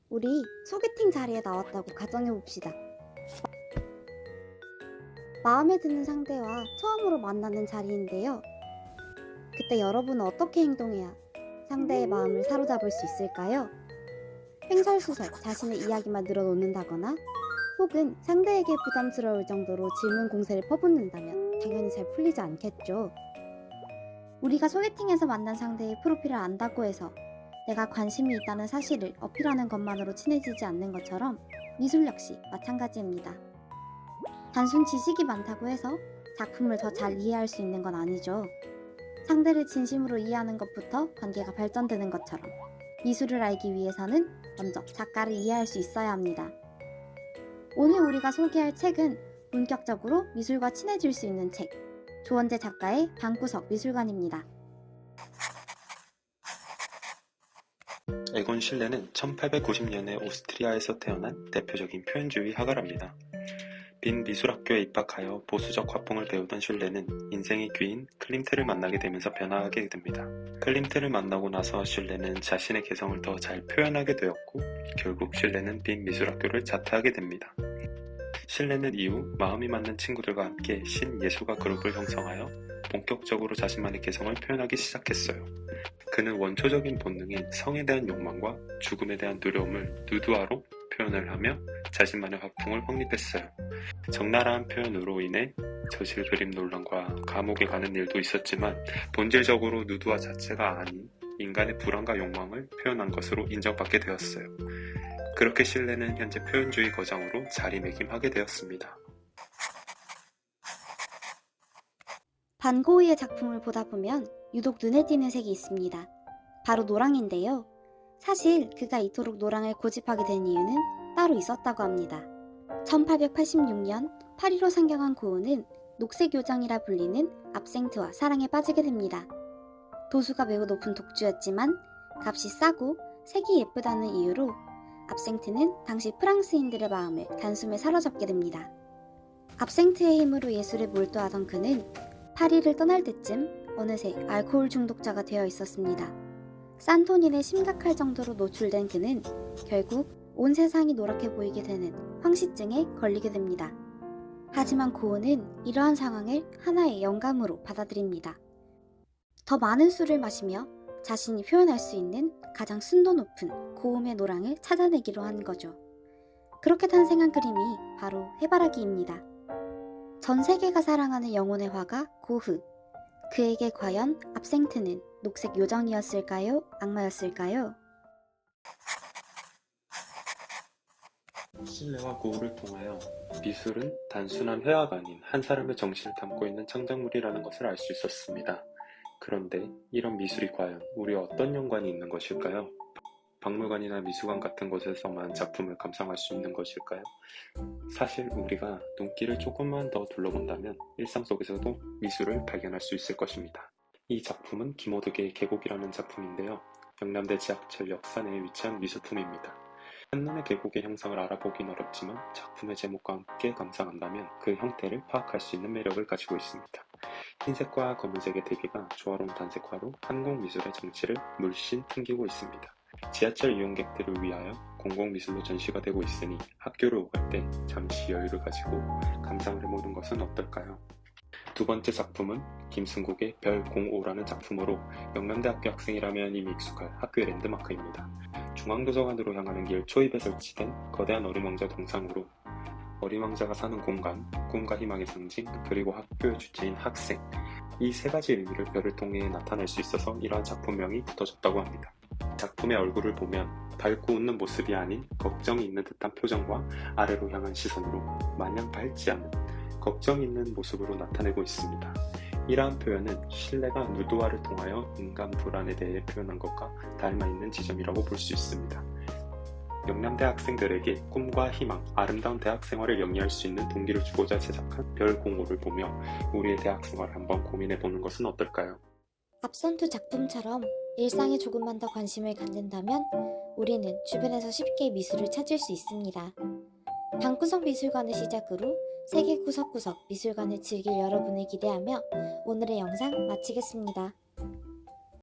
우리 소개팅 자리에 나왔다고 가정해봅시다. 마음에 드는 상대와 처음으로 만나는 자리인데요. 그때 여러분은 어떻게 행동해야 상대의 마음을 사로잡을 수 있을까요? 횡설수설 자신의 이야기만 늘어놓는다거나 혹은 상대에게 부담스러울 정도로 질문 공세를 퍼붓는다면 당연히 잘 풀리지 않겠죠. 우리가 소개팅에서 만난 상대의 프로필을 안다고 해서 내가 관심이 있다는 사실을 어필하는 것만으로 친해지지 않는 것처럼 미술 역시 마찬가지입니다. 단순 지식이 많다고 해서 작품을 더 잘 이해할 수 있는 건 아니죠. 상대를 진심으로 이해하는 것부터 관계가 발전되는 것처럼 미술을 알기 위해서는 먼저 작가를 이해할 수 있어야 합니다. 오늘 우리가 소개할 책은 본격적으로 미술과 친해질 수 있는 책, 조원재 작가의 방구석 미술관입니다. 에곤 실레는 1890년에 오스트리아에서 태어난 대표적인 표현주의 화가랍니다. 빈 미술학교에 입학하여 보수적 화풍을 배우던 실레는 인생의 귀인 클림트를 만나게 되면서 변화하게 됩니다. 클림트를 만나고 나서 실레는 자신의 개성을 더 잘 표현하게 되었고 결국 실레는 빈 미술학교를 자퇴하게 됩니다. 실레는 이후 마음이 맞는 친구들과 함께 신예술가 그룹을 형성하여 본격적으로 자신만의 개성을 표현하기 시작했어요. 그는 원초적인 본능인 성에 대한 욕망과 죽음에 대한 두려움을 누드화로 표현을 하며 자신만의 화풍을 확립했어요. 적나라한 표현으로 인해 저질 그림 논란과 감옥에 가는 일도 있었지만 본질적으로 누드화 자체가 아닌 인간의 불안과 욕망을 표현한 것으로 인정받게 되었어요. 그렇게 실레는 현재 표현주의 거장으로 자리매김하게 되었습니다. 반 고흐의 작품을 보다 보면 유독 눈에 띄는 색이 있습니다. 바로 노랑인데요. 사실 그가 이토록 노랑을 고집하게 된 이유는 따로 있었다고 합니다. 1886년 파리로 상경한 고흐는 녹색 요정이라 불리는 압생트와 사랑에 빠지게 됩니다. 도수가 매우 높은 독주였지만 값이 싸고 색이 예쁘다는 이유로 압생트는 당시 프랑스인들의 마음을 단숨에 사로잡게 됩니다. 압생트의 힘으로 예술에 몰두하던 그는 파리를 떠날 때쯤 어느새 알코올 중독자가 되어 있었습니다. 산토닌에 심각할 정도로 노출된 그는 결국 온 세상이 노랗게 보이게 되는 황시증에 걸리게 됩니다. 하지만 고흐는 이러한 상황을 하나의 영감으로 받아들입니다. 더 많은 술을 마시며 자신이 표현할 수 있는 가장 순도 높은 고음의 노랑을 찾아내기로 한 거죠. 그렇게 탄생한 그림이 바로 해바라기입니다. 전 세계가 사랑하는 영혼의 화가 고흐. 그에게 과연 압생트는 녹색 요정이었을까요? 악마였을까요? 실레와 고흐를 통하여 미술은 단순한 회화가 아닌 한 사람의 정신을 담고 있는 창작물이라는 것을 알 수 있었습니다. 그런데 이런 미술이 과연 우리와 어떤 연관이 있는 것일까요? 박물관이나 미술관 같은 곳에서만 작품을 감상할 수 있는 것일까요? 사실 우리가 눈길을 조금만 더 둘러본다면 일상 속에서도 미술을 발견할 수 있을 것입니다. 이 작품은 김호득의 계곡이라는 작품인데요. 영남대 지하철 역사 내에 위치한 미술품입니다. 한눈에 계곡의 형상을 알아보긴 어렵지만 작품의 제목과 함께 감상한다면 그 형태를 파악할 수 있는 매력을 가지고 있습니다. 흰색과 검은색의 대비가 조화로운 단색화로 한국 미술의 정치를 물씬 풍기고 있습니다. 지하철 이용객들을 위하여 공공미술로 전시가 되고 있으니 학교를 오갈 때 잠시 여유를 가지고 감상을 해보는 것은 어떨까요? 두 번째 작품은 김승국의 별 05라는 작품으로 영남대학교 학생이라면 이미 익숙할 학교의 랜드마크입니다. 중앙도서관으로 향하는 길 초입에 설치된 거대한 어린왕자 동상으로 어린왕자가 사는 공간, 꿈과 희망의 상징, 그리고 학교의 주체인 학생, 이 세 가지 의미를 별을 통해 나타낼 수 있어서 이러한 작품명이 붙어졌다고 합니다. 작품의 얼굴을 보면 밝고 웃는 모습이 아닌 걱정이 있는 듯한 표정과 아래로 향한 시선으로 마냥 밝지 않은 걱정이 있는 모습으로 나타내고 있습니다. 이러한 표현은 실레가 누드화를 통하여 인간 불안에 대해 표현한 것과 닮아있는 지점이라고 볼 수 있습니다. 영남대 학생들에게 꿈과 희망, 아름다운 대학생활을 영위할 수 있는 동기를 주고자 제작한 별 05를 보며 우리의 대학생활을 한번 고민해보는 것은 어떨까요? 앞선 두 작품처럼 일상에 조금만 더 관심을 갖는다면 우리는 주변에서 쉽게 미술을 찾을 수 있습니다. 방구석 미술관을 시작으로 세계 구석구석 미술관을 즐길 여러분을 기대하며 오늘의 영상 마치겠습니다.